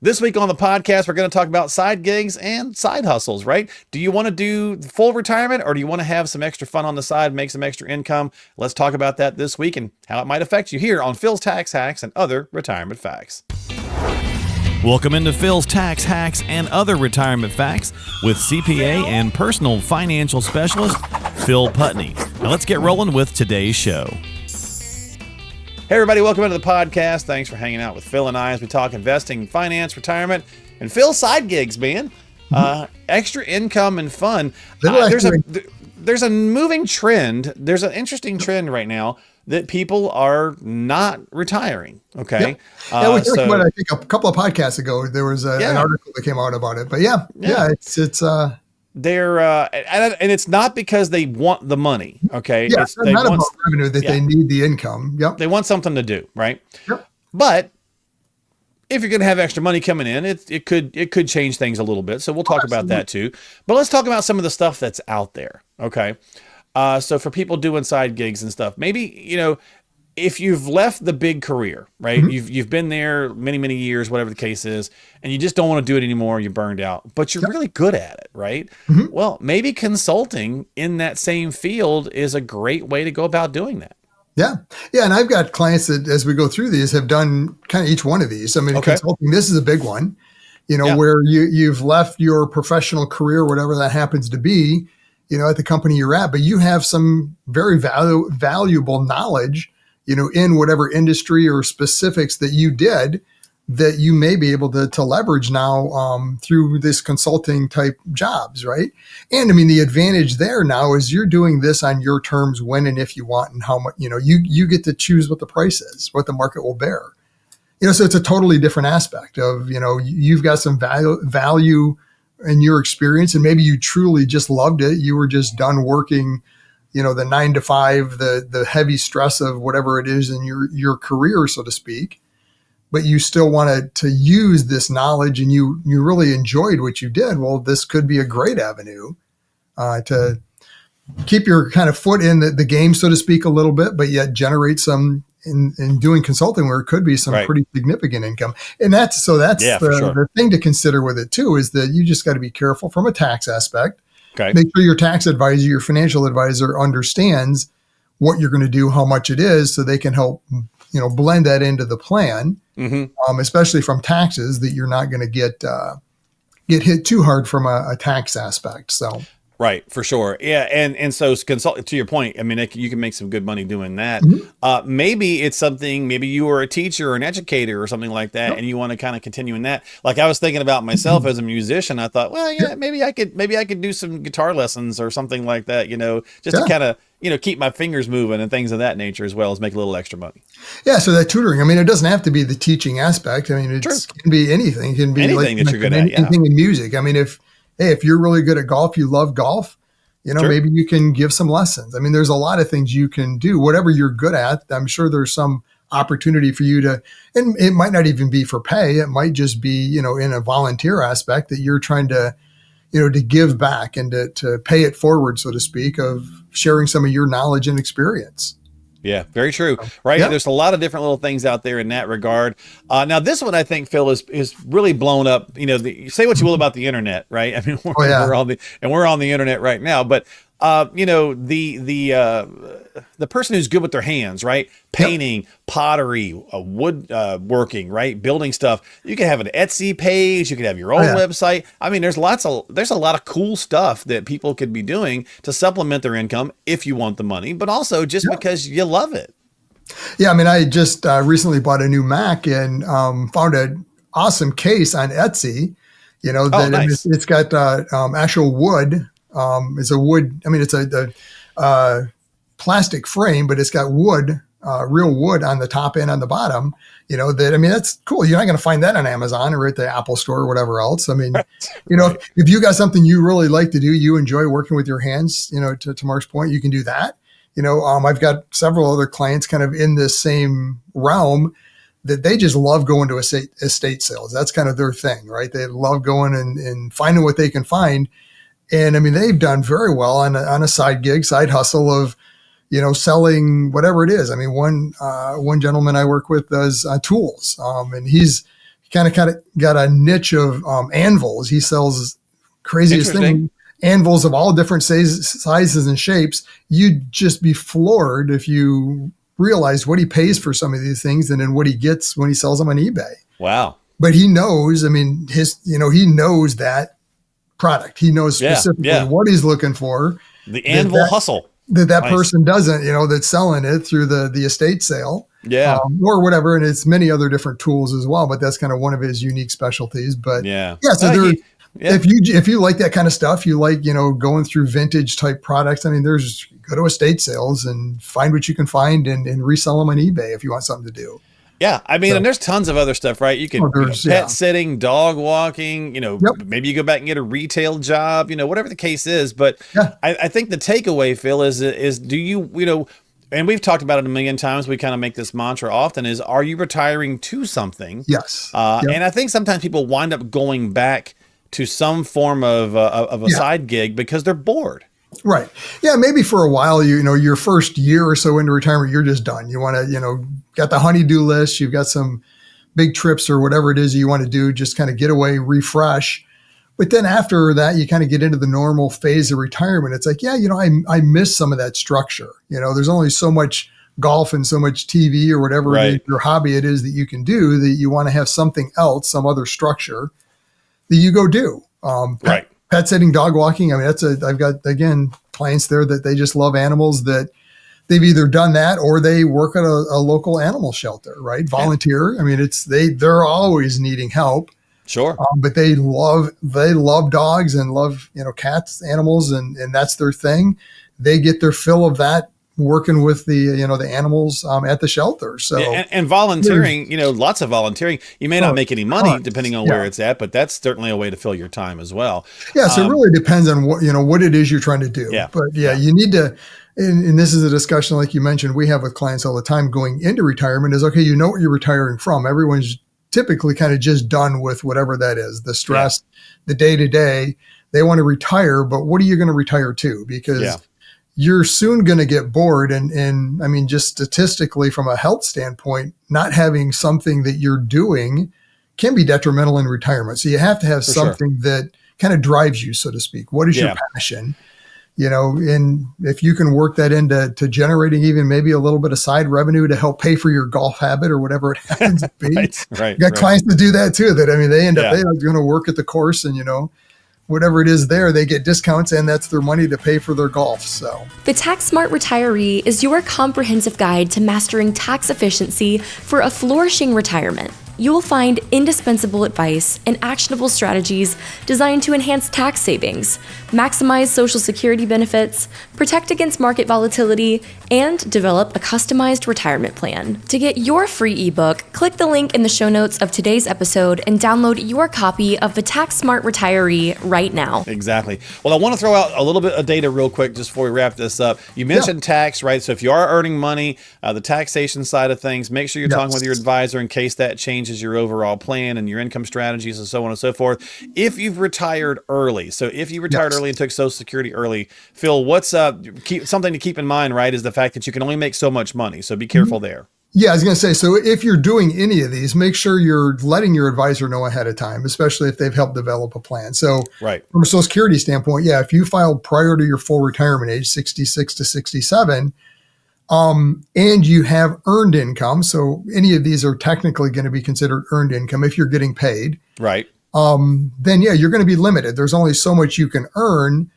This week on the podcast, we're going to talk about side gigs and side hustles, right? Do you want to do full retirement or do you want to have some extra fun on the side, make some extra income? Let's talk about that this week and how it might affect you here on Phil's Tax Hacks and Other Retirement Facts. Welcome into Phil's Tax Hacks and Other Retirement Facts with CPA and personal financial specialist, Phil Putney. Now let's get rolling with today's show. Hey everybody, welcome into the podcast. Thanks for hanging out with Phil and I as we talk investing, finance, retirement, and Phil's side gigs, man. Extra income and fun. There's a moving trend. There's an interesting trend right now that people are not retiring. Okay. Yeah, we talked about it, I think a couple of podcasts ago. There was an article that came out about it. But it's they're and it's not because they want the money. Okay. Yeah, it's not about revenue that they need the income. Yep. They want something to do, right? Yep. But if you're going to have extra money coming in, it could change things a little bit. So we'll talk about that too. But let's talk about some of the stuff that's out there. Okay. So for people doing side gigs and stuff, maybe, if you've left the big career, right? Mm-hmm. You've been there many, many years, whatever the case is, and you just don't want to do it anymore. You're burned out, but you're really good at it, right? Mm-hmm. Well, maybe consulting in that same field is a great way to go about doing that. Yeah. And I've got clients that, as we go through these, have done kind of each one of these. I mean, consulting, this is a big one, where you've left your professional career, whatever that happens to be, at the company you're at, but you have some very valuable knowledge, in whatever industry or specifics that you did that you may be able to leverage now through this consulting type jobs, right? And I mean, the advantage there now is you're doing this on your terms when and if you want and how much, you get to choose what the price is, what the market will bear. So it's a totally different aspect of, you've got some value in your experience and maybe you truly just loved it. You were just done working the 9 to 5, the heavy stress of whatever it is in your career, so to speak, but you still wanted to use this knowledge and you really enjoyed what you did. Well, this could be a great avenue to keep your kind of foot in the game, so to speak, a little bit, but yet generate some in doing consulting where it could be some pretty significant income. And that's the thing to consider with it too, is that you just got to be careful from a tax aspect. Okay. Make sure your tax advisor, your financial advisor understands what you're going to do, how much it is, so they can help, blend that into the plan, especially from taxes, that you're not going to get hit too hard from a tax aspect. So. Right, for sure. Yeah. And so consult, to your point, I mean, you can make some good money doing that. Mm-hmm. Maybe it's something, maybe you were a teacher or an educator or something like that, and you want to kind of continue in that. Like I was thinking about myself as a musician. I thought, well, maybe I could do some guitar lessons or something like that, just to kind of, keep my fingers moving and things of that nature, as well as make a little extra money. Yeah. So that tutoring, I mean, it doesn't have to be the teaching aspect. I mean, it can be anything. It can be anything that you're good at. Anything in music. I mean, if you're really good at golf, you love golf, maybe you can give some lessons. I mean, there's a lot of things you can do, whatever you're good at. I'm sure there's some opportunity for you to, and it might not even be for pay. It might just be, in a volunteer aspect that you're trying to, to give back and to pay it forward, so to speak, of sharing some of your knowledge and experience. Yeah, very true. Right. Yeah. There's a lot of different little things out there in that regard. Now, this one, I think, Phil, is really blown up. Say what you will about the internet, right? I mean, we're on the internet right now, but the person who's good with their hands, right? Painting, pottery, wood working, right? Building stuff. You can have an Etsy page. You can have your own website. I mean, there's a lot of cool stuff that people could be doing to supplement their income if you want the money, but also just because you love it. Yeah. I mean, I just recently bought a new Mac and found an awesome case on Etsy, nice. It's got actual wood. It's a wood. I mean, it's a plastic frame, but it's got wood, real wood on the top and on the bottom. That's cool. You're not going to find that on Amazon or at the Apple store or whatever else. I mean, if you got something you really like to do, you enjoy working with your hands. To Mark's point, you can do that. I've got several other clients kind of in this same realm that they just love going to estate sales. That's kind of their thing, right? They love going and finding what they can find. And I mean, they've done very well on a side gig, side hustle of, selling whatever it is. I mean, one gentleman I work with does tools, and he's kind of got a niche of anvils. He sells craziest Interesting. thing, anvils of all different sizes and shapes. You'd just be floored if you realized what he pays for some of these things and then what he gets when he sells them on eBay. Wow. But he knows, I mean, he knows that product. He knows specifically what he's looking for. The anvil hustle. That nice. person doesn't, that's selling it through the estate sale. Yeah. Or whatever. And it's many other different tools as well, but that's kind of one of his unique specialties. But so if you like that kind of stuff, you like, going through vintage type products. I mean, go to estate sales and find what you can find and resell them on eBay if you want something to do. Yeah, I mean, and there's tons of other stuff, right? You can pet sitting, dog walking, maybe you go back and get a retail job, whatever the case is. But I think the takeaway, Phil, is do you, and we've talked about it a million times. We kind of make this mantra often is, are you retiring to something? Yes. And I think sometimes people wind up going back to some form of a side gig because they're bored. Right. Yeah. Maybe for a while, your first year or so into retirement, you're just done. You want to, got the honey-do list. You've got some big trips or whatever it is you want to do, just kind of get away, refresh. But then after that, you kind of get into the normal phase of retirement. It's like, I miss some of that structure. There's only so much golf and so much TV or whatever your hobby it is that you can do, that you want to have something else, some other structure that you go do. Pet sitting, dog walking. I mean, I've got, again, clients there that they just love animals, that they've either done that or they work at a local animal shelter, right? Volunteer. Yeah. I mean, they're always needing help. Sure. But they love dogs and love, cats, animals, and that's their thing. They get their fill of that working with the animals at the shelter. So and volunteering, lots of volunteering. You may not make any money depending on where it's at, but that's certainly a way to fill your time as well. Yeah. So it really depends on what it is you're trying to do. Yeah. But you need to, and this is a discussion, like you mentioned, we have with clients all the time going into retirement is, okay, what you're retiring from. Everyone's typically kind of just done with whatever that is, the stress, the day-to-day. They want to retire, but what are you going to retire to? Because you're soon going to get bored. And I mean, just statistically from a health standpoint, not having something that you're doing can be detrimental in retirement. So you have to have something that kind of drives you, so to speak. What is your passion? And if you can work that into generating even maybe a little bit of side revenue to help pay for your golf habit or whatever it happens to be. Right. Got clients that do that too, that, I mean, they end up, they're going to work at the course and, whatever it is there, they get discounts and that's their money to pay for their golf. So the Tax Smart Retiree is your comprehensive guide to mastering tax efficiency for a flourishing retirement. You will find indispensable advice and actionable strategies designed to enhance tax savings, maximize Social Security benefits, protect against market volatility, and develop a customized retirement plan. To get your free ebook, click the link in the show notes of today's episode and download your copy of the Tax Smart Retiree right now. Exactly. Well, I want to throw out a little bit of data real quick just before we wrap this up. You mentioned tax, right? So if you are earning money, the taxation side of things, make sure you're talking with your advisor in case that changes your overall plan and your income strategies and so on and so forth. If you've retired early, so if you retired early and took Social Security early, Phil, what's something to keep in mind, right, is the fact that you can only make so much money. So be careful there. Yeah, I was going to say, so if you're doing any of these, make sure you're letting your advisor know ahead of time, especially if they've helped develop a plan. So from a Social Security standpoint, if you filed prior to your full retirement age, 66 to 67, and you have earned income. So any of these are technically going to be considered earned income if you're getting paid. Right. Then you're going to be limited. There's only so much you can earn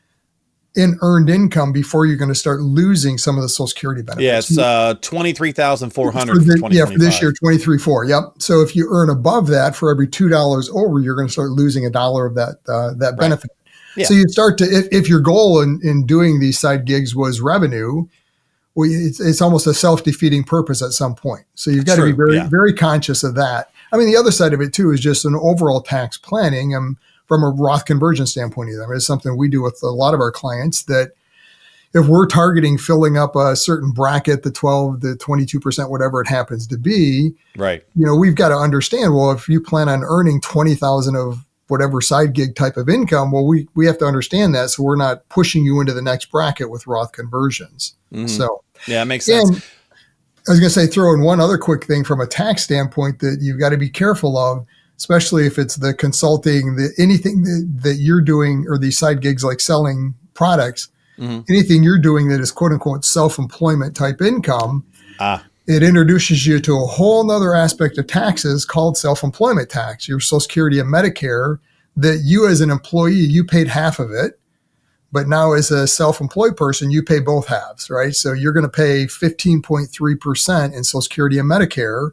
in earned income before you're going to start losing some of the Social Security benefits. Yeah, it's $23,400 for this year, 23,400. Yep. So if you earn above that, for every $2 over, you're going to start losing $1 of that benefit. Yeah. So you start to, if your goal in doing these side gigs was revenue, well, it's almost a self-defeating purpose at some point. So you've got to be very, very conscious of that. I mean, the other side of it too is just an overall tax planning. From a Roth conversion standpoint, either it's something we do with a lot of our clients, that if we're targeting filling up a certain bracket, the 12, the 22%, whatever it happens to be, right? We've got to understand, well, if you plan on earning 20,000 of whatever side gig type of income, well, we have to understand that. So we're not pushing you into the next bracket with Roth conversions. Mm-hmm. So yeah, it makes sense. And I was going to say, throw in one other quick thing from a tax standpoint that you've got to be careful of. especially if it's the consulting, anything that you're doing, or these side gigs like selling products, anything you're doing that is quote unquote self-employment type income, it introduces you to a whole nother aspect of taxes called self-employment tax, your Social Security and Medicare, that you as an employee, you paid half of it. But now as a self-employed person, you pay both halves, right? So you're going to pay 15.3% in Social Security and Medicare,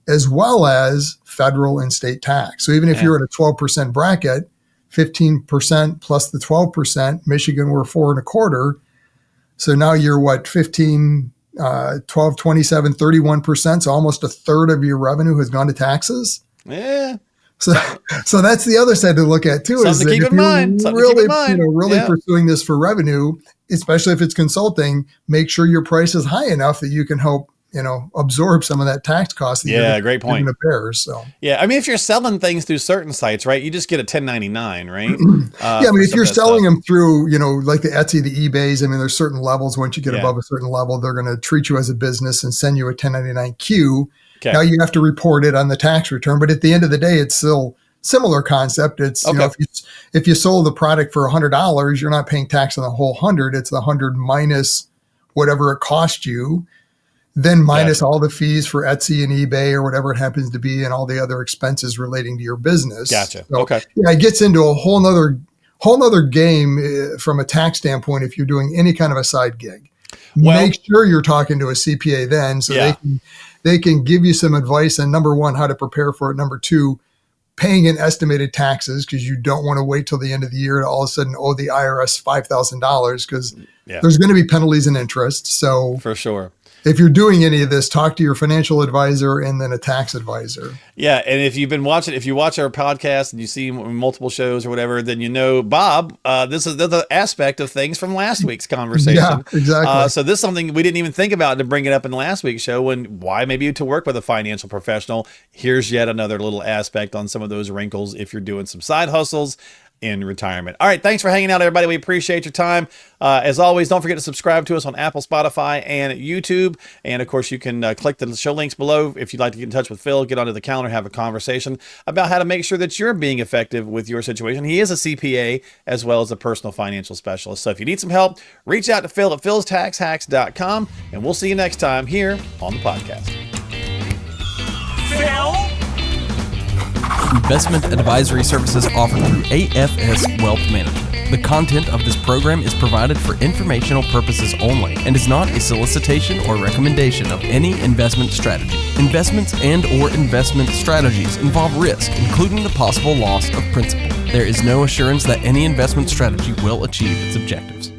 as well as federal and state tax. So even if you're at a 12% bracket, 15% plus the 12%, Michigan we're 4.25%. So now you're what, 15, 12, 27, 31%. So almost a third of your revenue has gone to taxes. Yeah. So that's the other side to look at too. Something to keep in mind. Really pursuing this for revenue, especially if it's consulting, make sure your price is high enough that you can help, absorb some of that tax cost. Great point. You're bear, so. Yeah. I mean, if you're selling things through certain sites, right, you just get a 1099, right? If you're selling them through, like the Etsy, the eBays, I mean, there's certain levels. Once you get above a certain level, they're going to treat you as a business and send you a 1099-Q. Okay. Now you have to report it on the tax return, but at the end of the day, it's still similar concept. It's, if you sold the product for $100, you're not paying tax on the whole 100. It's the 100 minus whatever it cost you, then minus all the fees for Etsy and eBay or whatever it happens to be, and all the other expenses relating to your business. Gotcha. So, it gets into a whole nother game from a tax standpoint. If you're doing any kind of a side gig, make sure you're talking to a CPA then, so they can give you some advice on, number one, how to prepare for it. Number two, paying in estimated taxes, because you don't want to wait till the end of the year to all of a sudden owe the IRS $5,000, because there's going to be penalties and interest. So for sure, if you're doing any of this, talk to your financial advisor and then a tax advisor. Yeah. And if you watch our podcast and you see multiple shows or whatever, then Bob, this is the aspect of things from last week's conversation. Yeah, exactly. So this is something we didn't even think about to bring it up in last week's show, why maybe to work with a financial professional. Here's yet another little aspect on some of those wrinkles if you're doing some side hustles in retirement. All right. Thanks for hanging out, everybody. We appreciate your time. As always, don't forget to subscribe to us on Apple, Spotify, and YouTube. And of course, you can click the show links below if you'd like to get in touch with Phil, get onto the calendar, have a conversation about how to make sure that you're being effective with your situation. He is a CPA as well as a personal financial specialist. So if you need some help, reach out to Phil at philstaxhacks.com, and we'll see you next time here on the podcast. Phil? Investment advisory services offered through AFS Wealth Management. The content of this program is provided for informational purposes only and is not a solicitation or recommendation of any investment strategy. Investments and/or investment strategies involve risk, including the possible loss of principal. There is no assurance that any investment strategy will achieve its objectives.